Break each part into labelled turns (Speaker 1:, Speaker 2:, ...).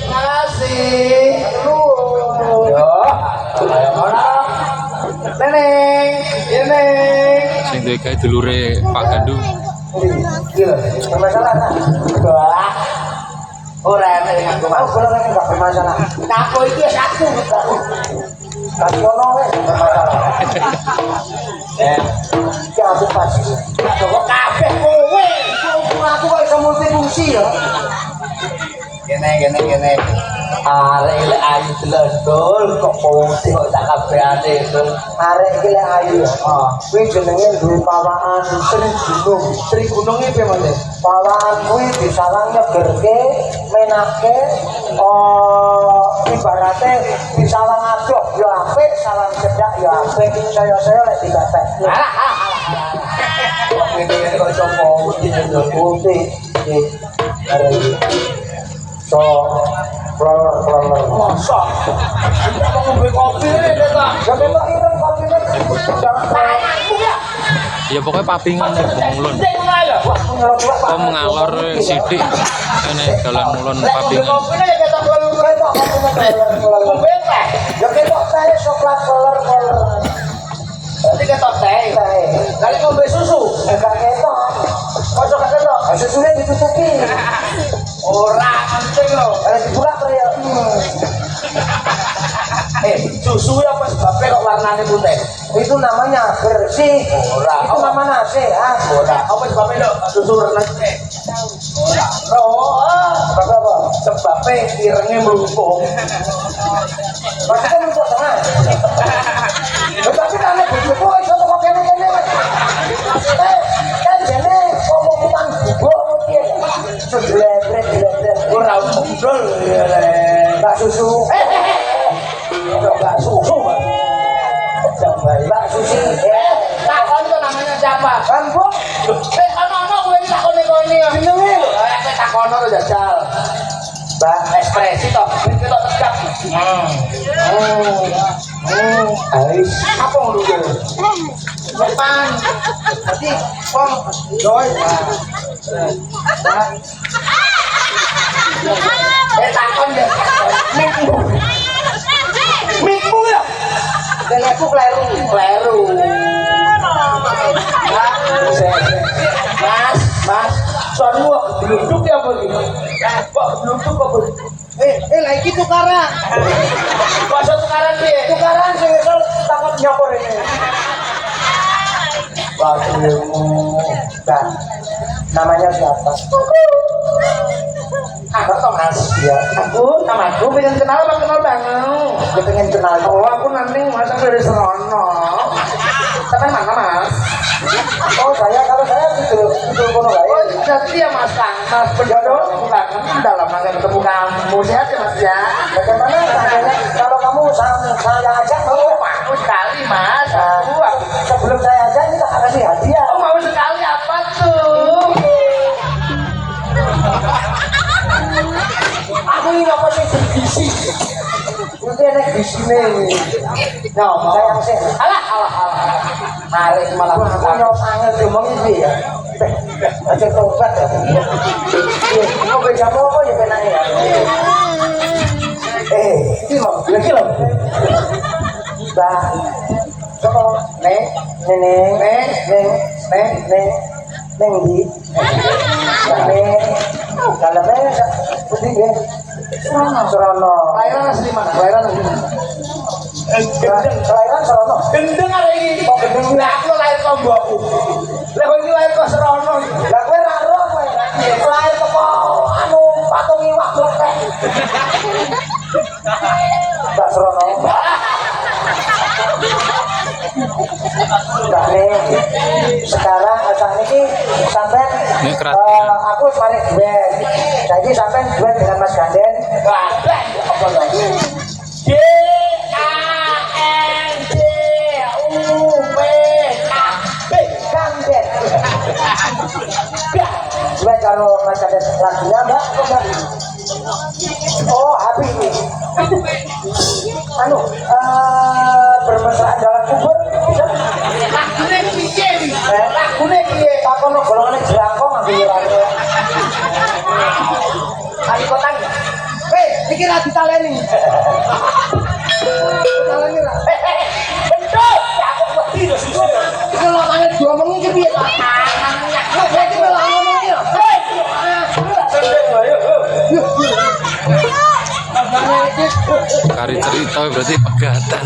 Speaker 1: Makasih. Aduh. Yo. Ayo ora. Neneng. Ya Neng.
Speaker 2: Sing duwe gawe dulure Pak Gandung.
Speaker 1: Iya, bermasalah tak? Wah. Ora nek aku mau kula nek enggak bermasalah. Aku iki wis aku. Tapi ono wis bermasalah. Ya aku pasti. Kok kabeh kowe. Aku kok iso multifungsi ya. Gene. Arek lek ayu dledol kok fungsi kok tak kabehane itu. Arek iki lek ayu. Kuwi jenenge duwe pawaan Sri Gunung iki piye, pawaan kuwi disalang nyegerke menake ibarate disalang adoh ya apik, salang cedak ya apik. Saya lek digatek. Ini kok coba putih. So, keluar. Masa? Kita ngombe kopi ini, Pak. Jadi, Pak, ini kopi ini.
Speaker 2: Ya pokoknya papingan mulun. Oh mengalor sidik. Ini dalan mulun papingan.
Speaker 1: Ya ketok teh coklat kolor. Nanti ketok teh. Kali ngombe susu. Enggak ketok. Kocok ketok. Susunya ditutupi. Ora penting lho. Dibuka ya. Susu ya apa sebabnya kok warnanya putih? Itu namanya bersih. Ora. Itu nama nasi ya. Ora. Apa sebabnya lho? Susu warna putih. Ora. Apa? Sebabnya irengnya melumpuh. Maksudnya melumpuh tengah. Tapi karena bujuku iso kok kene-kene. Kan jane ngomong-ngomong bubuk piye? Seblebre. Ora ngobrol Mbak Susu. Mbak Susu. Mbak Susi. Takon itu namanya siapa? Kan Bu. Ono kowe iki takone kowe iki. Jenenge lho. Takono to jajal. Mbak ekspresi to. Kita tegak. Ais. Apa ngono iki? Depan. Berarti pom doi. Takon deh. Minggu ya. Aku kleru. Mas, soalnya beluduk ya apa ini? Kok beluduk apa ini? Lagi tukaran. Masa tukaran sih? Tukaran sih, misal takut nyokor ini. Nah, namanya siapa? Aku toh Mas. Ya. Namaku pengen kenal apa kenal banget? Aku pengen kenal. Oh, aku nanti Mas dari Serono. Sampai mana Mas? Oh, kalau saya itu kono wae. Oh, jadi ya Mas penjodoh kangen dalam rangka ketemu kamu. Sehat ya Mas ya. Bagaimana kalau kamu saya ajak mau sekali Mas. Sebelum saya ajak ini tak kasih hadiah. Oh, mau sekali apa tuh? Aku ini apa sih bergisi? Ini enak di sini. No, sayang sih. Alah. Mari malah aku nyok angel ngomong ini ya. Aja tobat ya. Mau bejamu apa ya penanya ya? Ini mau lagi loh. Bah. Coba neng di dalamnya putih ya. Serono. Kelahiran asli mana? Kelahiran Serono. Gendeng ada ini. Kok gendeng? Lah aku lahir kok mbokku. Lah kok ini lahir kok Serono. Lah kowe ra ro kowe. Lahir kok anu patung iwak blekek. Mbak Serono. Sekarang saat ini sampai aku mari duet. Jadi sampai duet dengan Mas Ganden. Apa lagi? Ganden. Duet kalau Mas Ganden lagunya Mbak. Oh, habis ini. Bermesraan dalam kubur. Lagune piye? Takono golongane jerangkong ambil lare. Ali kotang. Iki ra ditaleni. Ditaleni ra. Bentuk, aku wedi lho susu. Iki lho tangan diomongi iki piye ta? Kok iki lho ngomong ya.
Speaker 2: Kari cerita berarti pegatan.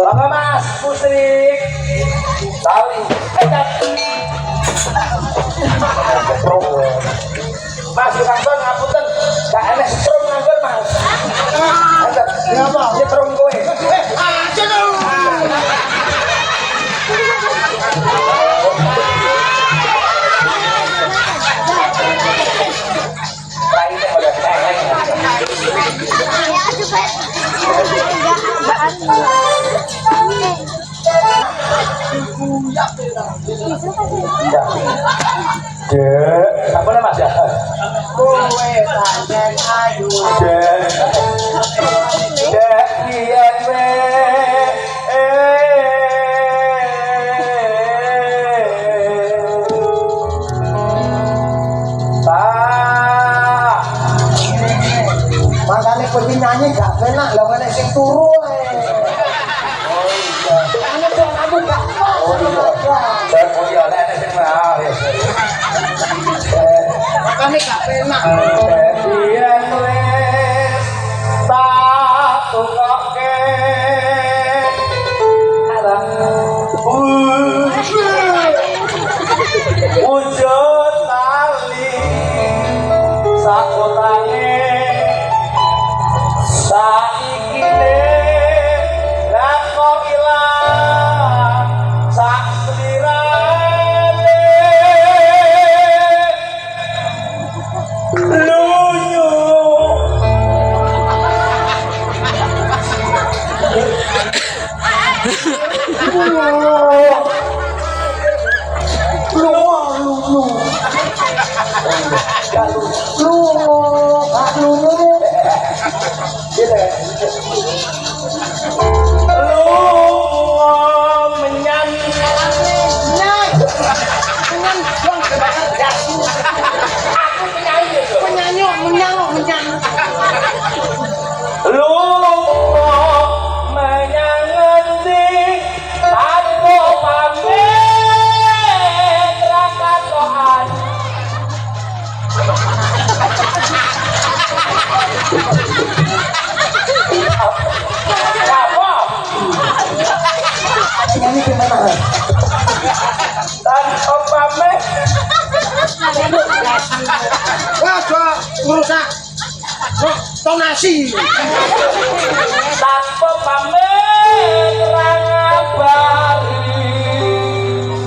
Speaker 1: Apa Mas? Musik. Tali. Mas, kantor ngapunten. Gak enek strum nganggur, Mas. Ngapa? Strum kowe. Dek, apa nama Mas ya? Kowe pancen ayu. Dek, yen we. Makane kowe nyanyi gak penak, lha ngene sing turu ae. Oh iya. Ane kok kamu gak. Oh iya. Saya kuliah nek sing ora. Makane gak penak. Yen wis tak tukoke. Wujud tali sakotange saiki ra kok ilang sak slirane lunyu ini gimana? Dan opame wah merusak tonasi tanpa pamit rangabari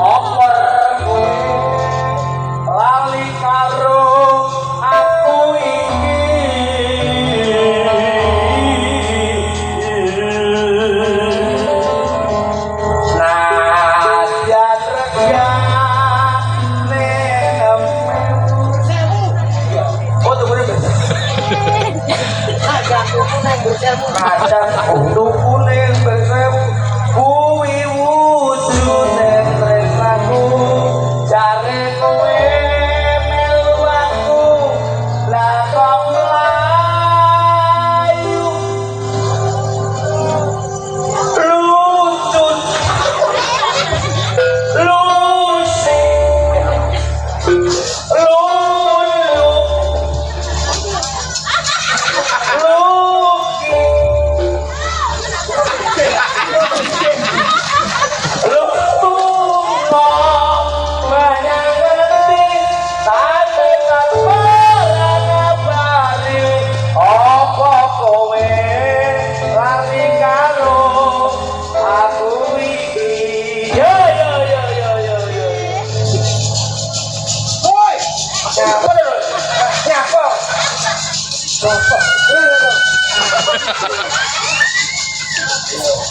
Speaker 1: oper lali karo aku iki Kadang tukune besewu kuwi wujune tresnaku jare kowe melu aku lah kok mlayu lucut lusi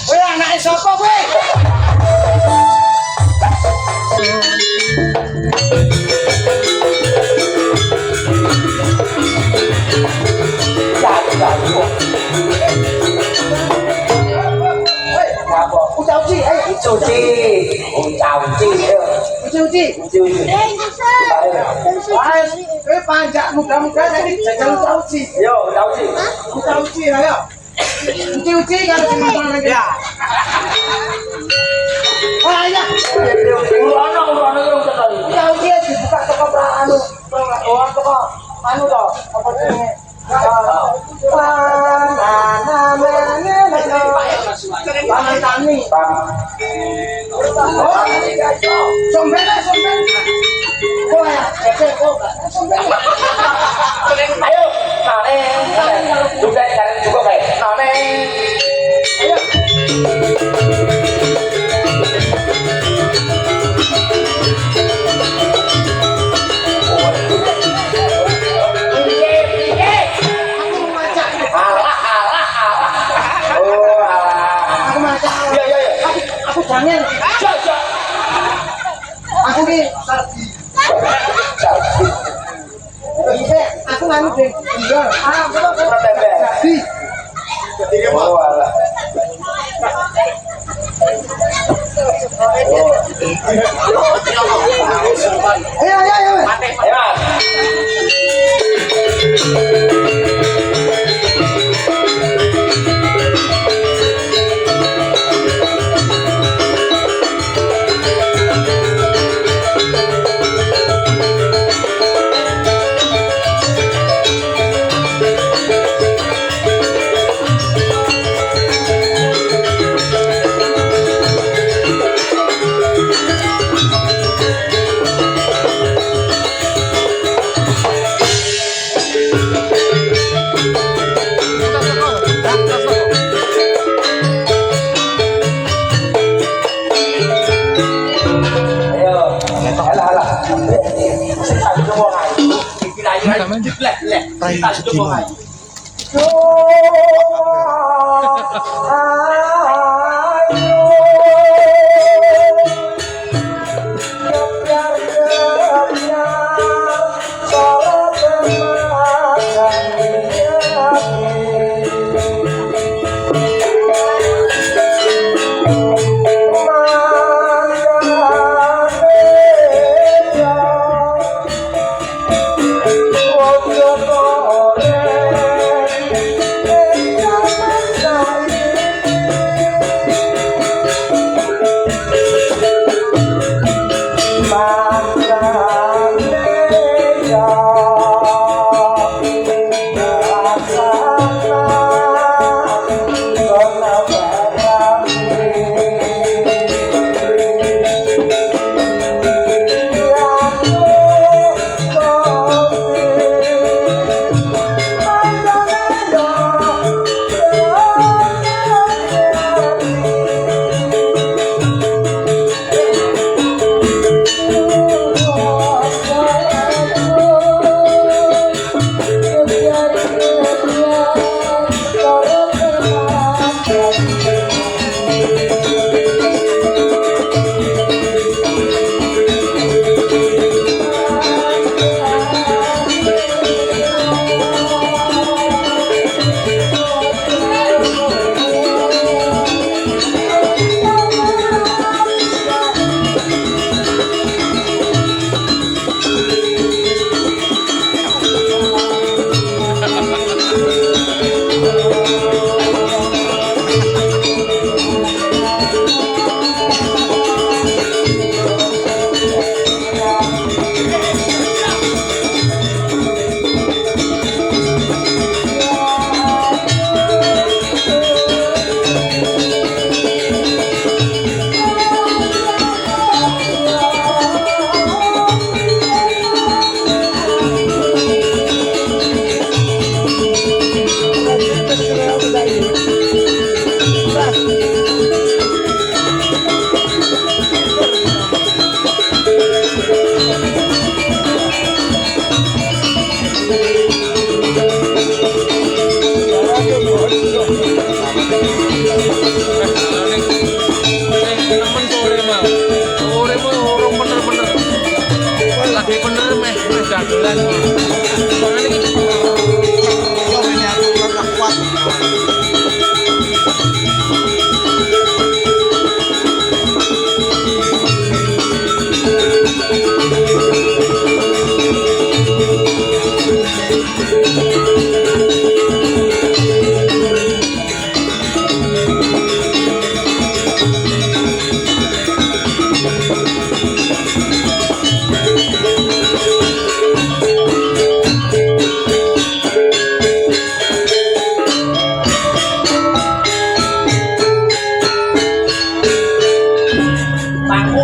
Speaker 1: Kowe anake sapa kowe? Uci, panjak mudah-mudahan jadi jajal uci. Yo, uci. Uci ayo. Uci kalau sing lagi. Ya. Ayo. Urono yo sekali. Ya uci dibuka toko anu. Toko anu to. Apa jenenge? Jangan. Aku ki sardi. Aku nganu deh. Iya. Aku sardi. Oh, alah. Ayo. Ayo.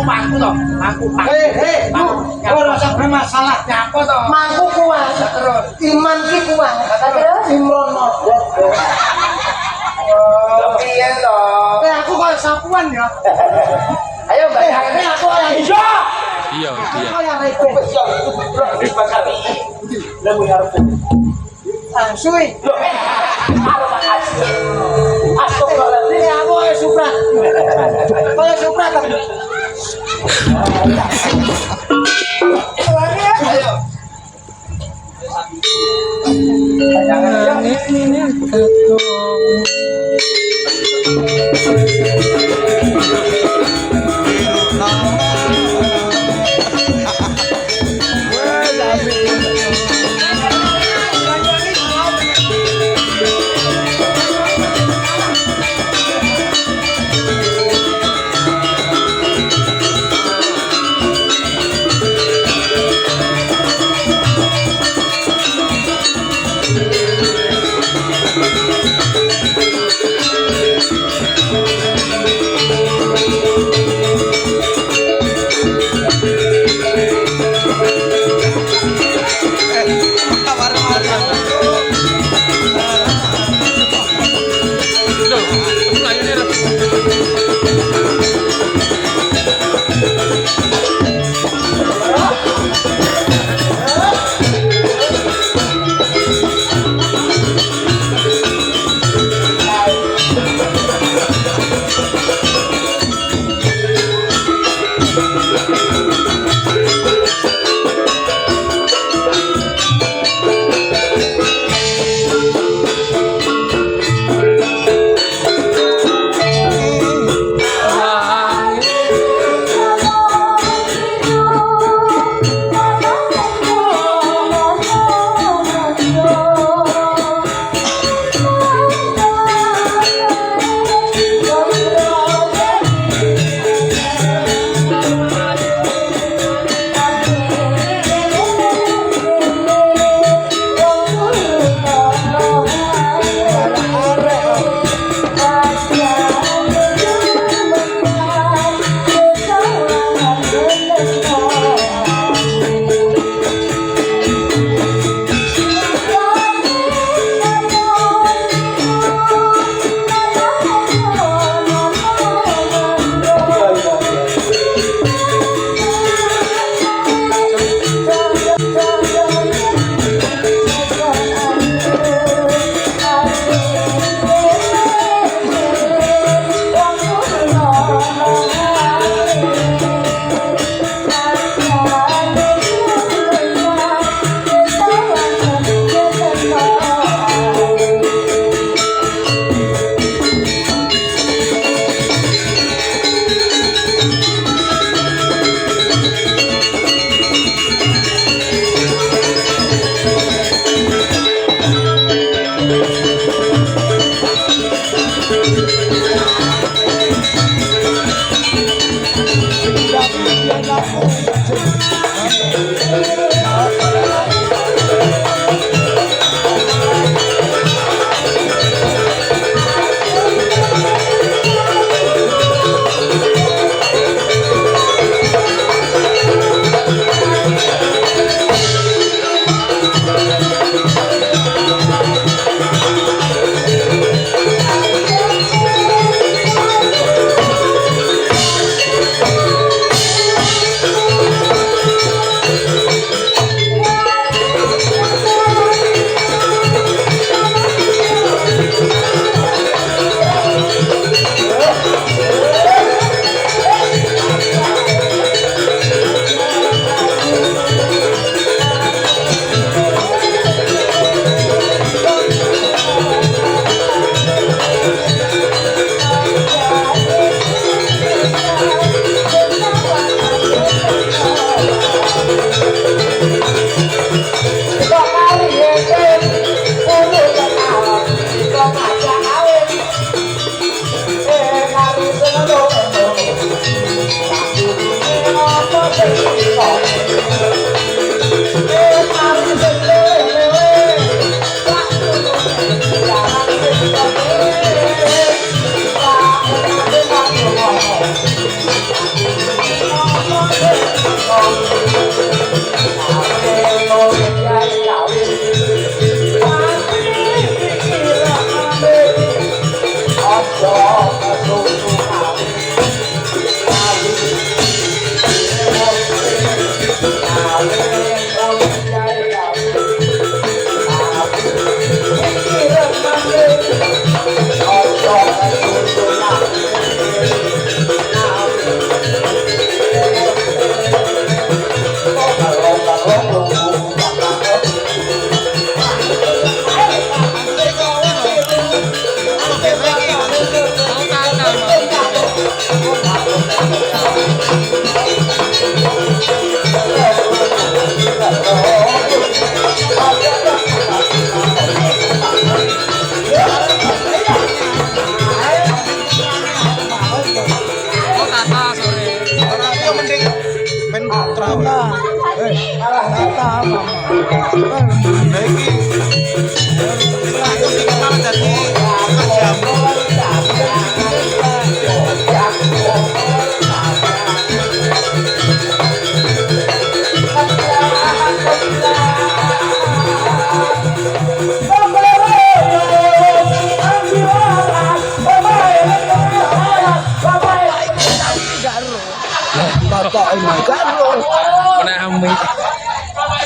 Speaker 1: Mangku toh, mangku.
Speaker 3: Hei, gue rasa bermasalah.
Speaker 1: Nyapa toh?
Speaker 3: Mangku kuang,
Speaker 1: Terus.
Speaker 3: iman ki kuang, Imron model.
Speaker 1: Piye toh?
Speaker 3: Aku kok sapuan ya.
Speaker 1: Ayo Mbak.
Speaker 3: Aku yang hijau.
Speaker 2: Iya, dia.
Speaker 3: Aku yang itu.
Speaker 1: Lalu harus.
Speaker 3: Sui. Ini aku yang suprat. Kau yang suprat kan?
Speaker 1: Ayo.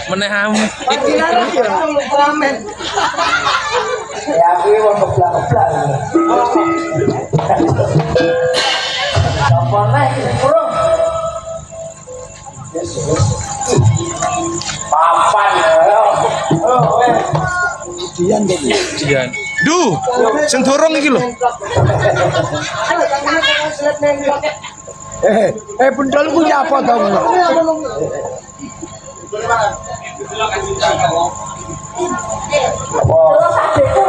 Speaker 2: Menehami.
Speaker 1: Ya aku mau keblak-keblak. Apa nih kurang? Papan ya.
Speaker 2: Jian.
Speaker 4: Duh, sing dorong iki lho.
Speaker 3: Bendol punya apa kamu?
Speaker 1: Apa?